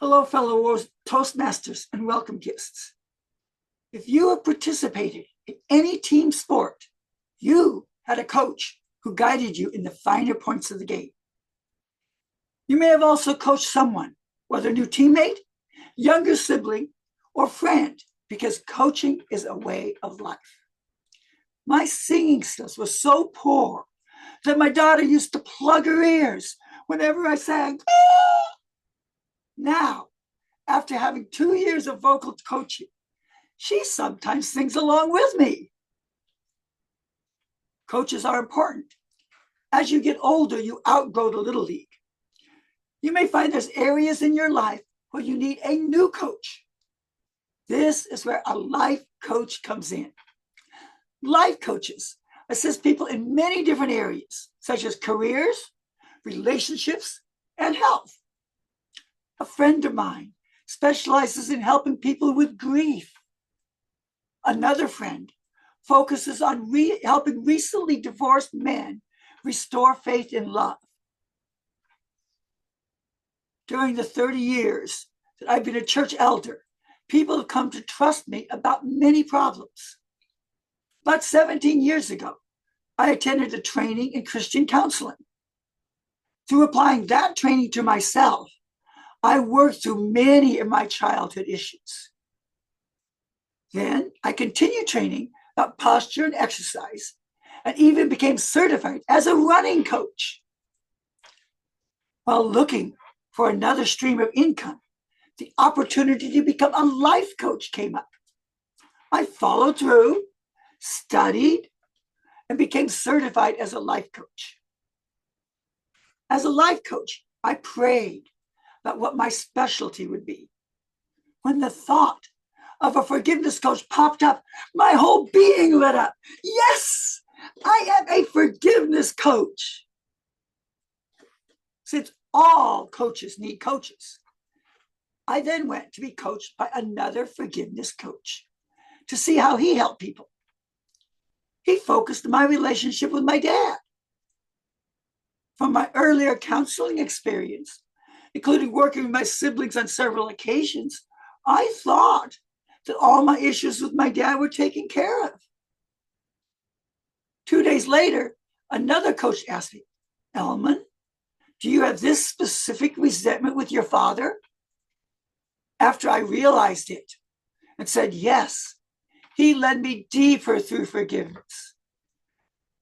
Hello, fellow Toastmasters and welcome guests. If you have participated in any team sport, you had a coach who guided you in the finer points of the game. You may have also coached someone, whether a new teammate, younger sibling, or friend, because coaching is a way of life. My singing skills were so poor that my daughter used to plug her ears whenever I sang. Now, after having 2 years of vocal coaching, she sometimes sings along with me. Coaches are important. As you get older, you outgrow the Little League. You may find there's areas in your life where you need a new coach. This is where a life coach comes in. Life coaches assist people in many different areas, such as careers, relationships, and health. A friend of mine specializes in helping people with grief. Another friend focuses on helping recently divorced men restore faith in love. During the 30 years that I've been a church elder, people have come to trust me about many problems. About 17 years ago, I attended a training in Christian counseling. Through applying that training to myself, I worked through many of my childhood issues. Then I continued training about posture and exercise, and even became certified as a running coach. While looking for another stream of income, the opportunity to become a life coach came up. I followed through, studied, and became certified as a life coach. As a life coach, I prayed about what my specialty would be. When the thought of a forgiveness coach popped up, my whole being lit up. Yes, I am a forgiveness coach. Since all coaches need coaches, I then went to be coached by another forgiveness coach to see how he helped people. He focused on my relationship with my dad. From my earlier counseling experience, including working with my siblings on several occasions, I thought that all my issues with my dad were taken care of. 2 days later, another coach asked me, Elman, do you have this specific resentment with your father? After I realized it and said yes, he led me deeper through forgiveness.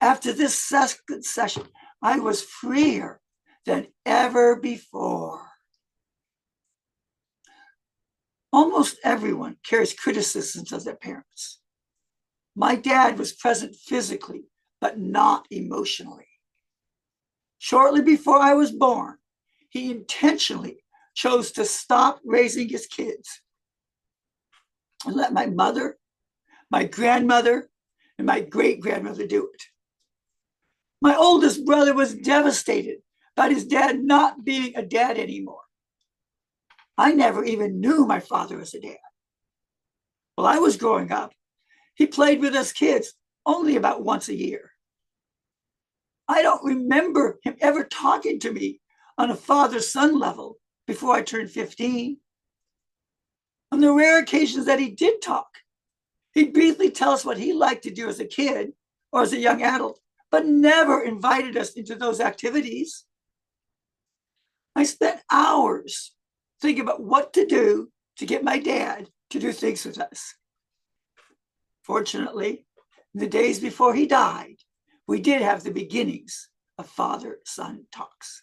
After this second session, I was freer than ever before. Almost everyone carries criticisms of their parents. My dad was present physically, but not emotionally. Shortly before I was born, he intentionally chose to stop raising his kids and let my mother, my grandmother, and my great-grandmother do it. My oldest brother was devastated about his dad not being a dad anymore. I never even knew my father as a dad. While I was growing up, he played with us kids only about once a year. I don't remember him ever talking to me on a father-son level before I turned 15. On the rare occasions that he did talk, he'd briefly tell us what he liked to do as a kid or as a young adult, but never invited us into those activities. I spent hours thinking about what to do to get my dad to do things with us. Fortunately, in the days before he died, we did have the beginnings of father-son talks.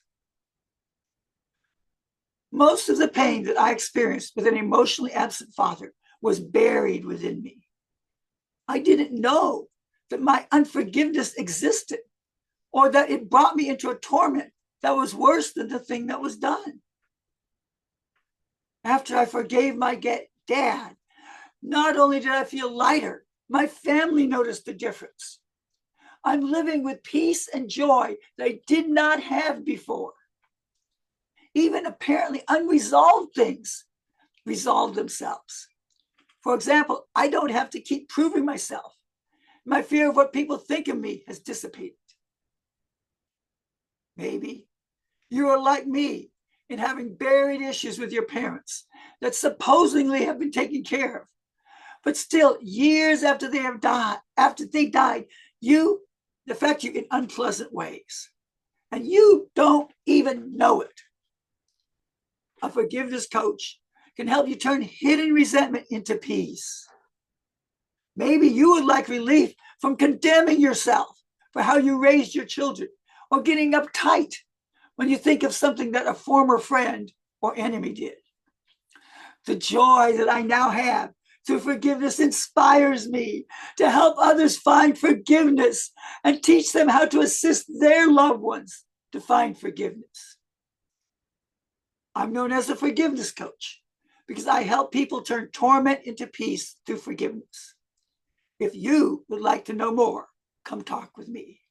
Most of the pain that I experienced with an emotionally absent father was buried within me. I didn't know that my unforgiveness existed or that it brought me into a torment that was worse than the thing that was done. After I forgave my dad, not only did I feel lighter, my family noticed the difference. I'm living with peace and joy that I did not have before. Even apparently unresolved things resolve themselves. For example, I don't have to keep proving myself. My fear of what people think of me has dissipated. Maybe you are like me in having buried issues with your parents that supposedly have been taken care of. But still, years after they died, you affect you in unpleasant ways. And you don't even know it. A forgiveness coach can help you turn hidden resentment into peace. Maybe you would like relief from condemning yourself for how you raised your children, or getting uptight when you think of something that a former friend or enemy did. The joy that I now have through forgiveness inspires me to help others find forgiveness and teach them how to assist their loved ones to find forgiveness. I'm known as a forgiveness coach because I help people turn torment into peace through forgiveness. If you would like to know more, come talk with me.